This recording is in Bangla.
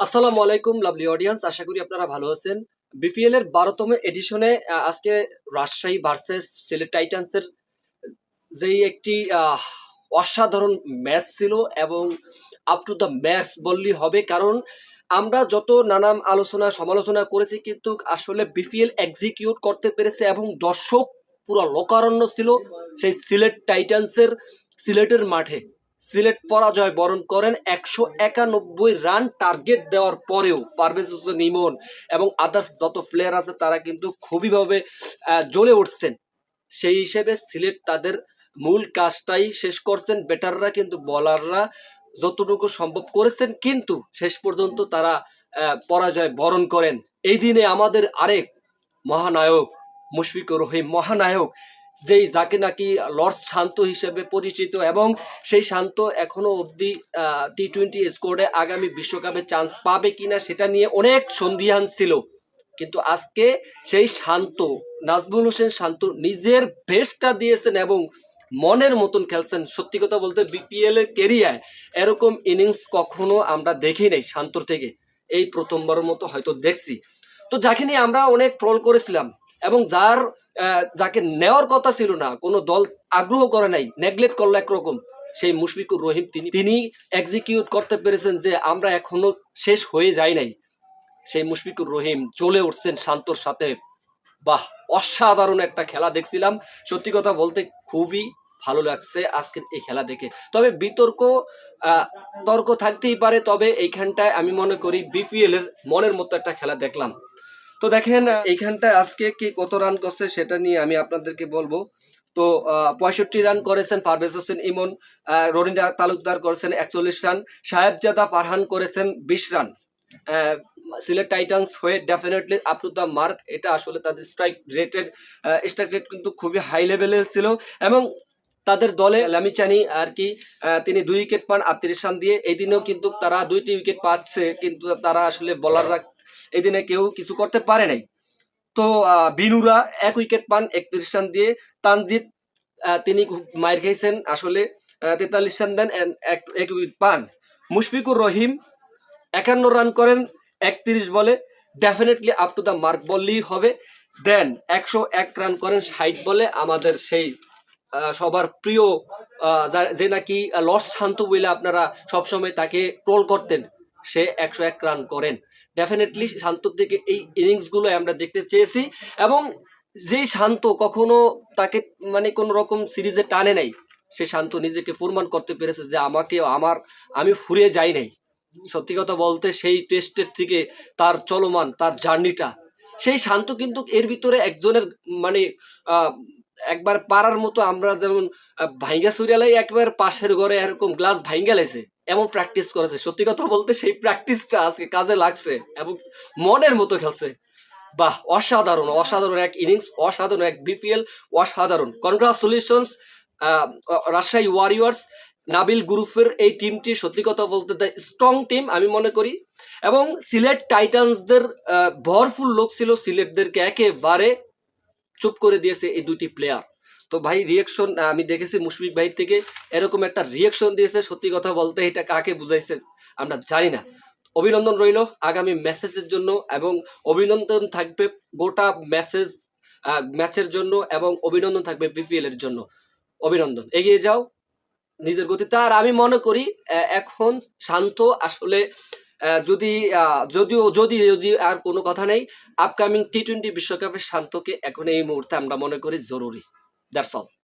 আসসালামু আলাইকুম লাভলি অডিয়েন্স, আশা করি আপনারা ভালো আছেন। বিপিএল এর 12তম এডিশনে আজকে রাজশাহী ভার্সেস সিলেট টাইটান্সের যেই একটি অসাধারণ ম্যাচ ছিল এবং আপ টু দ্য ম্যাচ বললেই হবে, কারণ আমরা যত নানান আলোচনা সমালোচনা করেছি কিন্তু আসলে বিপিএল এক্সিকিউট করতে পেরেছে এবং দর্শক পুরো লোকারণ্য ছিল সেই সিলেট টাইটান্সের সিলেটের মাঠে। সিলেট পরাজয় বরণ করেন 191 রান টার্গেট দেওয়ার পরেও। পারভেজ হোসেন ইমন এবং আদার্স যত প্লেয়ার আছে তারা কিন্তু খুবইভাবে জ্বলে উঠছেন। সেই হিসেবে সিলেট তাদের মূল কাজটাই শেষ করছেন। ব্যাটাররা কিন্তু বলাররা যতটুকু সম্ভব করেছেন, কিন্তু শেষ পর্যন্ত তারা পরাজয় বরণ করেন। এই দিনে আমাদের আরেক মহানায়ক মুশফিকুর রহিম, মহানায়ক, যাকে নাকি লর্ডস শান্ত হিসেবে পরিচিত, এবং সেই শান্ত এখনো অবধি টি-20 স্কোয়াডে আগামী বিশ্বকাপে চান্স পাবে কিনা সেটা নিয়ে অনেক সন্দিহান ছিল। কিন্তু আজকে সেই শান্ত, নাজমুল হোসেন শান্ত নিজের বেস্টটা দিয়েছেন এবং মনের মতন খেলছেন। সত্যি কথা বলতে বিপিএল এর কেরিয়ার এরকম ইনিংস কখনো আমরা দেখি নাই শান্তর থেকে, এই প্রথমবারের মতো হয়তো দেখছি। তো যাকে নিয়ে আমরা অনেক ট্রল করেছিলাম এবং যাকে নেওয়ার কথা ছিল না, কোনো দল আগ্রহ করে নাই, নেগলেক্ট করলো একরকম, সেই মুশফিকুর রহিম তিনি এক্সিকিউট করতে পেরেছেন যে আমরা এখনো শেষ হয়ে যাই নাই। সেই মুশফিকুর রহিম চলে উঠছেন শান্তর সাথে। বাহ, অসাধারণ একটা খেলা দেখছিলাম। সত্যি কথা বলতে খুবই ভালো লাগছে আজকের এই খেলা দেখে। তবে তর্ক থাকতেই পারে, তবে এইখানটায় আমি মনে করি বিপিএল এর মনের মতো একটা খেলা দেখলাম। তো দেখেন এইখানটায় আজকে কি কত রান করছে সেটা নিয়ে আমি আপনাদেরকে বলবো। তো 65 রান করেছেন পারভেজ হোসেন ইমন, রনিন তালুকদার করেছেন 41 রান, সাহেবজাদা ফারহান করেছেন 20 রান। সিলেট টাইটান্স হয়ে definitely up to the mark. এটা আসলে তাদের স্ট্রাইক রেট কিন্তু খুবই হাই লেভেলের ছিল এবং তাদের দলে লামিচানি আর কি তিনি 2 উইকেট পান 38 রান দিয়ে। এই দিনেও কিন্তু তারা 2টি উইকেট পাচ্ছে, কিন্তু তারা আসলে বোলাররা এই দিনে কেউ কিছু করতে পারে নাই। তো বিনুরা 1 উইকেট পান 31 রান দিয়ে। তানজিদ তিনি মাইর খেয়েছেন আসলে, 43 রান দেন, এক উইকেট পান। মুশফিকুর রহিম 51 রান করেন 31 বলে, definitely up to the mark বললেই হবে। দেন 101 রান করেন 60 বলে আমাদের সেই সবার প্রিয় যে নাকি লর্ডস শান্ত বলে আপনারা সবসময় তাকে ট্রোল করতেন, সে 101 রান করেন। ডেফিনেটলি শান্তর দিকে এই ইনিংসগুলো আমরা দেখতে চেয়েছি এবং যেই শান্ত কখনো তাকে মানে কোন রকম সিরিজে টানে নাই, সে শান্ত নিজেকে প্রমাণ করতে পেরেছে যে আমি ফুরিয়ে যাই নাই। সত্যি কথা বলতে সেই টেস্টের থেকে তার চলমান তার জার্নিটা, সেই শান্ত কিন্তু এর ভিতরে একজনের মানে একবার পারার মতো, আমরা যেমন ভাইঙ্গা সুরিয়ালাই একবার পাশের ঘরে এরকম গ্লাস ভাইঙ্গা লেছে এমন প্র্যাকটিস করেছে। সত্যি কথা বলতে সেই প্র্যাকটিসটা আজকে কাজে লাগছে এবং মনের মতো খেলছে। বাহ, অসাধারণ অসাধারণ এক ইনিংস, অসাধারণ এক বিপিএল, অসাধারণ। কনগ্রাচুলেশনস রাজশাহী ওয়ারিয়র্স, নাবিল গ্রুপের এই টিমটি সত্যি কথা বলতে স্ট্রং টিম আমি মনে করি। এবং সিলেট টাইটান্সদের ভরপুর লোক ছিল, সিলেটদেরকে একেবারে চুপ করে দিয়েছে এই দুটি প্লেয়ার। তো ভাই রিয়েকশন আমি দেখেছি মুশফিক ভাই থেকে এরকম একটা রিয়েকশন দিয়েছে, সত্যি কথা বলতে এটা কাকে বুঝাইছে আমরা জানি না। অভিনন্দন রইল আগামী মেসেজের জন্য এবং অভিনন্দন থাকবে গোটা ম্যাচের জন্য এবং অভিনন্দন থাকবে বিপিএল এর জন্য। অভিনন্দন, এগিয়ে যাও নিজের গতিতে। আর আমি মনে করি এখন শান্ত আসলে যদি আর কোনো কথা নেই, আপকামিং টি-20 বিশ্বকাপের শান্তকে এখন এই মুহূর্তে আমরা মনে করি জরুরি। That's all.